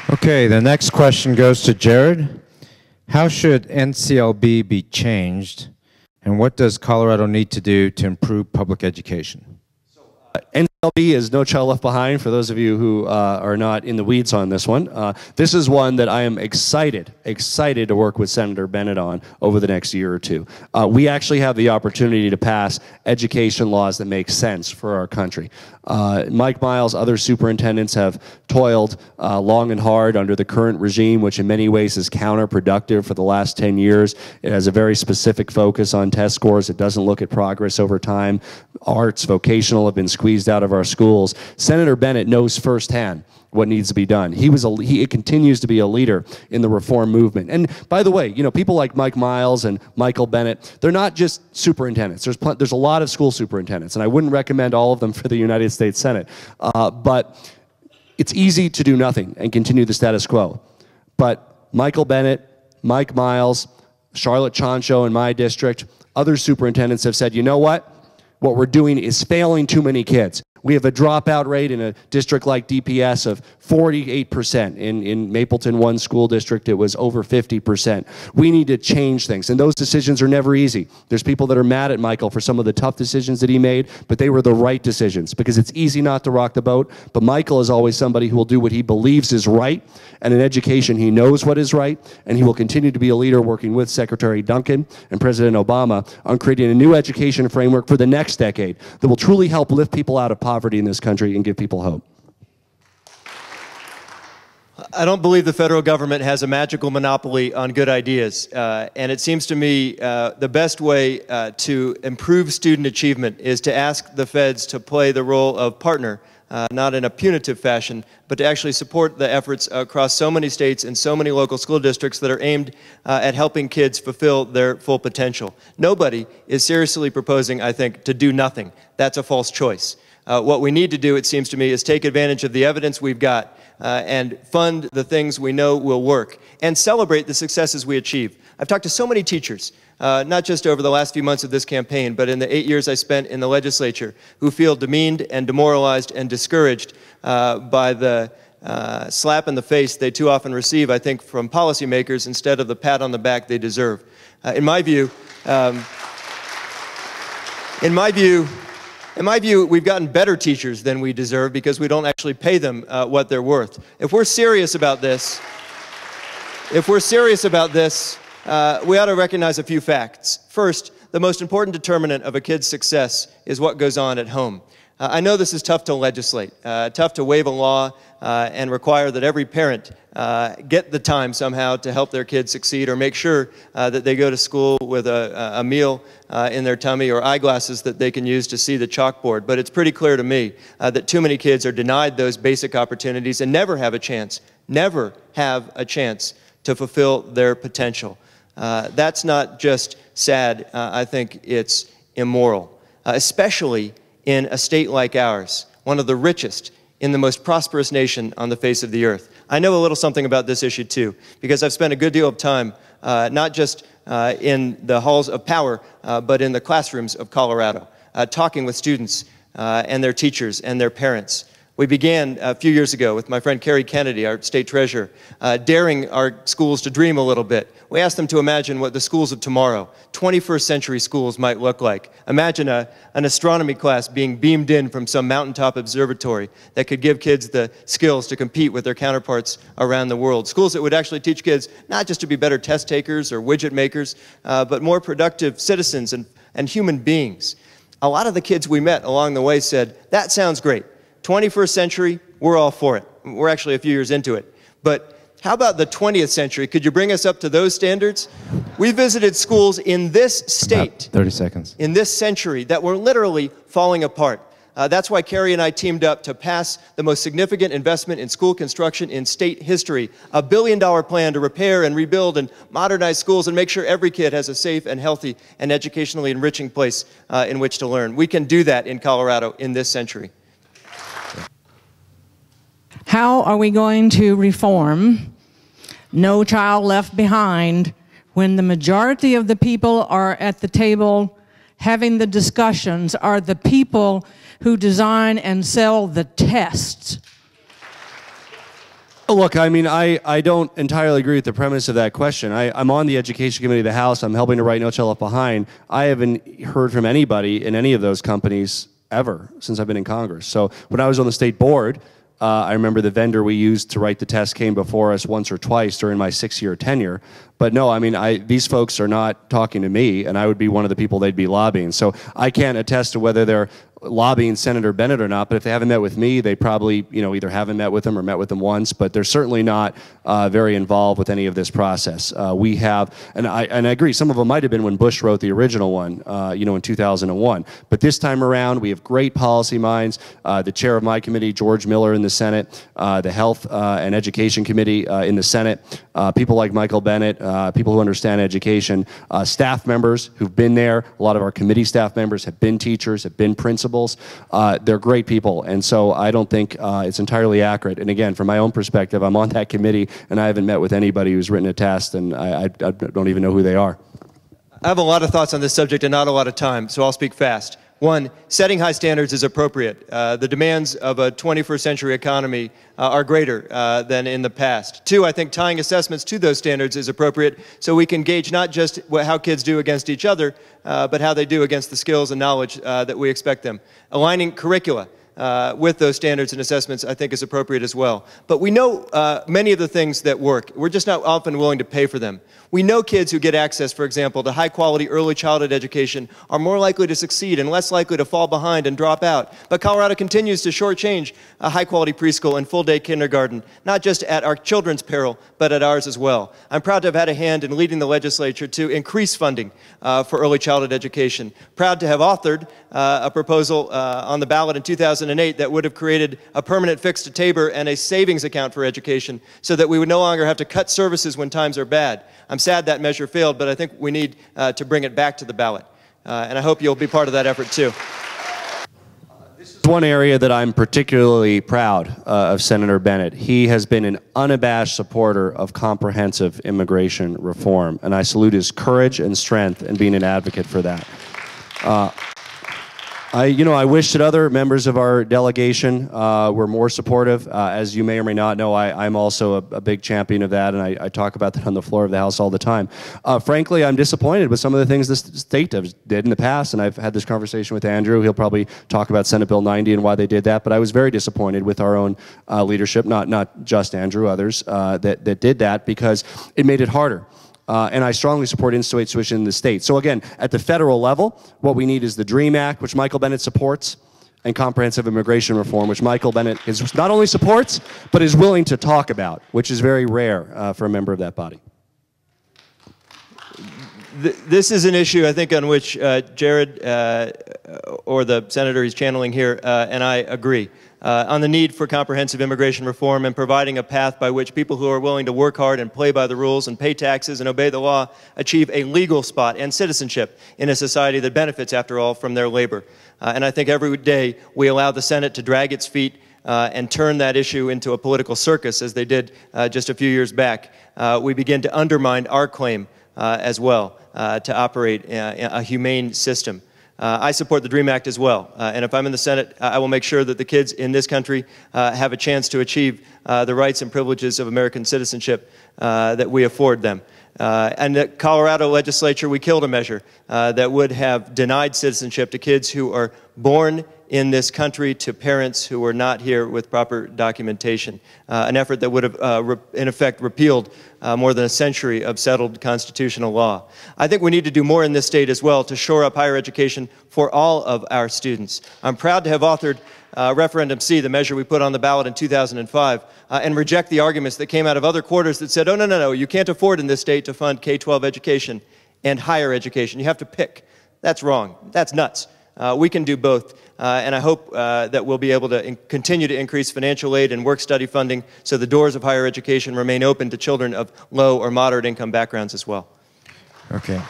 Okay, the next question goes to Jared. How should NCLB be changed, and what does Colorado need to do to improve public education? NCLB is No Child Left Behind, for those of you who are not in the weeds on this one. This is one that I am excited to work with Senator Bennet on over the next year or two. We actually have the opportunity to pass education laws that make sense for our country. Mike Miles, other superintendents have toiled long and hard under the current regime, which in many ways is counterproductive for the last 10 years. It has a very specific focus on test scores. It doesn't look at progress over time. Arts, vocational have been squeezed out of our schools. Senator Bennet knows firsthand what needs to be done. He continues to be a leader in the reform movement. And by the way, you know, people like Mike Miles and Michael Bennet, they're not just superintendents. There's a lot of school superintendents, and I wouldn't recommend all of them for the United States Senate. But it's easy to do nothing and continue the status quo. But Michael Bennet, Mike Miles, Charlotte Choncho in my district, other superintendents have said, you know what? What we're doing is failing too many kids. We have a dropout rate in a district like DPS of 48%. In Mapleton, one school district, it was over 50%. We need to change things, and those decisions are never easy. There's people that are mad at Michael for some of the tough decisions that he made, but they were the right decisions, because it's easy not to rock the boat, but Michael is always somebody who will do what he believes is right, and in education he knows what is right, and he will continue to be a leader working with Secretary Duncan and President Obama on creating a new education framework for the next decade that will truly help lift people out of poverty in this country and give people hope. I don't believe the federal government has a magical monopoly on good ideas, and it seems to me the best way to improve student achievement is to ask the feds to play the role of partner, not in a punitive fashion, but to actually support the efforts across so many states and so many local school districts that are aimed at helping kids fulfill their full potential. Nobody is seriously proposing, I think, to do nothing. That's a false choice. What we need to do, it seems to me, is take advantage of the evidence we've got and fund the things we know will work and celebrate the successes we achieve. I've talked to so many teachers, not just over the last few months of this campaign, but in the 8 years I spent in the legislature, who feel demeaned and demoralized and discouraged by the slap in the face they too often receive, I think, from policymakers instead of the pat on the back they deserve. In my view, we've gotten better teachers than we deserve because we don't actually pay them what they're worth. If we're serious about this, we ought to recognize a few facts. First, the most important determinant of a kid's success is what goes on at home. I know this is tough to legislate, tough to waive a law and require that every parent get the time somehow to help their kids succeed, or make sure that they go to school with a meal in their tummy or eyeglasses that they can use to see the chalkboard. But it's pretty clear to me that too many kids are denied those basic opportunities and never have a chance to fulfill their potential. That's not just sad, I think it's immoral, especially in a state like ours, one of the richest in the most prosperous nation on the face of the earth. I know a little something about this issue too, because I've spent a good deal of time, not just in the halls of power, but in the classrooms of Colorado, talking with students and their teachers and their parents. We began a few years ago with my friend Kerry Kennedy, our state treasurer, daring our schools to dream a little bit. We asked them to imagine what the schools of tomorrow, 21st century schools, might look like. Imagine an astronomy class being beamed in from some mountaintop observatory that could give kids the skills to compete with their counterparts around the world. Schools that would actually teach kids not just to be better test takers or widget makers, but more productive citizens and human beings. A lot of the kids we met along the way said, that sounds great. 21st century, we're all for it. We're actually a few years into it. But how about the 20th century? Could you bring us up to those standards? We visited schools in this state, 30 seconds, in this century, that were literally falling apart. That's why Kerry and I teamed up to pass the most significant investment in school construction in state history, a $1 billion plan to repair and rebuild and modernize schools and make sure every kid has a safe and healthy and educationally enriching place in which to learn. We can do that in Colorado in this century. How are we going to reform No Child Left Behind when the majority of the people are at the table having the discussions are the people who design and sell the tests? Look, I mean, I don't entirely agree with the premise of that question. I'm on the Education Committee of the House. I'm helping to write No Child Left Behind. I haven't heard from anybody in any of those companies ever since I've been in Congress. So when I was on the state board, I remember the vendor we used to write the test came before us once or twice during my 6-year tenure. But no, I mean, these folks are not talking to me, and I would be one of the people they'd be lobbying. So I can't attest to whether they're lobbying Senator Bennett or not, but if they haven't met with me, they probably, either haven't met with them or met with them once, but they're certainly not very involved with any of this process. We have, and I agree, some of them might have been when Bush wrote the original one, in 2001. But this time around, we have great policy minds. The chair of my committee, George Miller in the Senate, the Health and Education Committee in the Senate, people like Michael Bennett, people who understand education, staff members who've been there. A lot of our committee staff members have been teachers, have been principals. They're great people, and so I don't think it's entirely accurate. And again, from my own perspective, I'm on that committee, and I haven't met with anybody who's written a test, and I don't even know who they are. I have a lot of thoughts on this subject and not a lot of time, so I'll speak fast. One, setting high standards is appropriate. The demands of a 21st century economy are greater than in the past. Two, I think tying assessments to those standards is appropriate so we can gauge not just how kids do against each other, but how they do against the skills and knowledge that we expect them. Aligning curricula with those standards and assessments, I think, is appropriate as well. But we know many of the things that work. We're just not often willing to pay for them. We know kids who get access, for example, to high-quality early childhood education are more likely to succeed and less likely to fall behind and drop out. But Colorado continues to shortchange a high-quality preschool and full-day kindergarten, not just at our children's peril, but at ours as well. I'm proud to have had a hand in leading the legislature to increase funding for early childhood education. Proud to have authored a proposal on the ballot in 2008 that would have created a permanent fix to Tabor and a savings account for education so that we would no longer have to cut services when times are bad. I'm sad that measure failed, but I think we need to bring it back to the ballot. And I hope you'll be part of that effort too. This is one area that I'm particularly proud of Senator Bennett. He has been an unabashed supporter of comprehensive immigration reform, and I salute his courage and strength in being an advocate for that. I wish that other members of our delegation were more supportive. As you may or may not know, I'm also a big champion of that, and I talk about that on the floor of the House all the time. Frankly, I'm disappointed with some of the things the state did in the past, and I've had this conversation with Andrew. He'll probably talk about Senate Bill 90 and why they did that, but I was very disappointed with our own leadership, not just Andrew, others, that did that because it made it harder. And I strongly support in-state tuition in the state. So again, at the federal level, what we need is the DREAM Act, which Michael Bennett supports, and comprehensive immigration reform, which Michael Bennett is not only supports, but is willing to talk about, which is very rare for a member of that body. This is an issue, I think, on which Jared, or the senator he's channeling here, and I agree. On the need for comprehensive immigration reform and providing a path by which people who are willing to work hard and play by the rules and pay taxes and obey the law achieve a legal spot and citizenship in a society that benefits, after all, from their labor. And I think every day we allow the Senate to drag its feet and turn that issue into a political circus, as they did just a few years back. We begin to undermine our claim as well to operate a humane system. I support the DREAM Act as well, and if I'm in the Senate, I will make sure that the kids in this country have a chance to achieve the rights and privileges of American citizenship that we afford them. And the Colorado legislature, we killed a measure that would have denied citizenship to kids who are born in this country to parents who were not here with proper documentation, an effort that would have, in effect, repealed more than a century of settled constitutional law. I think we need to do more in this state as well to shore up higher education for all of our students. I'm proud to have authored Referendum C, the measure we put on the ballot in 2005, and reject the arguments that came out of other quarters that said, oh, no, you can't afford in this state to fund K-12 education and higher education. You have to pick. That's wrong. That's nuts. We can do both, and I hope that we'll be able to continue to increase financial aid and work-study funding so the doors of higher education remain open to children of low or moderate income backgrounds as well. Okay.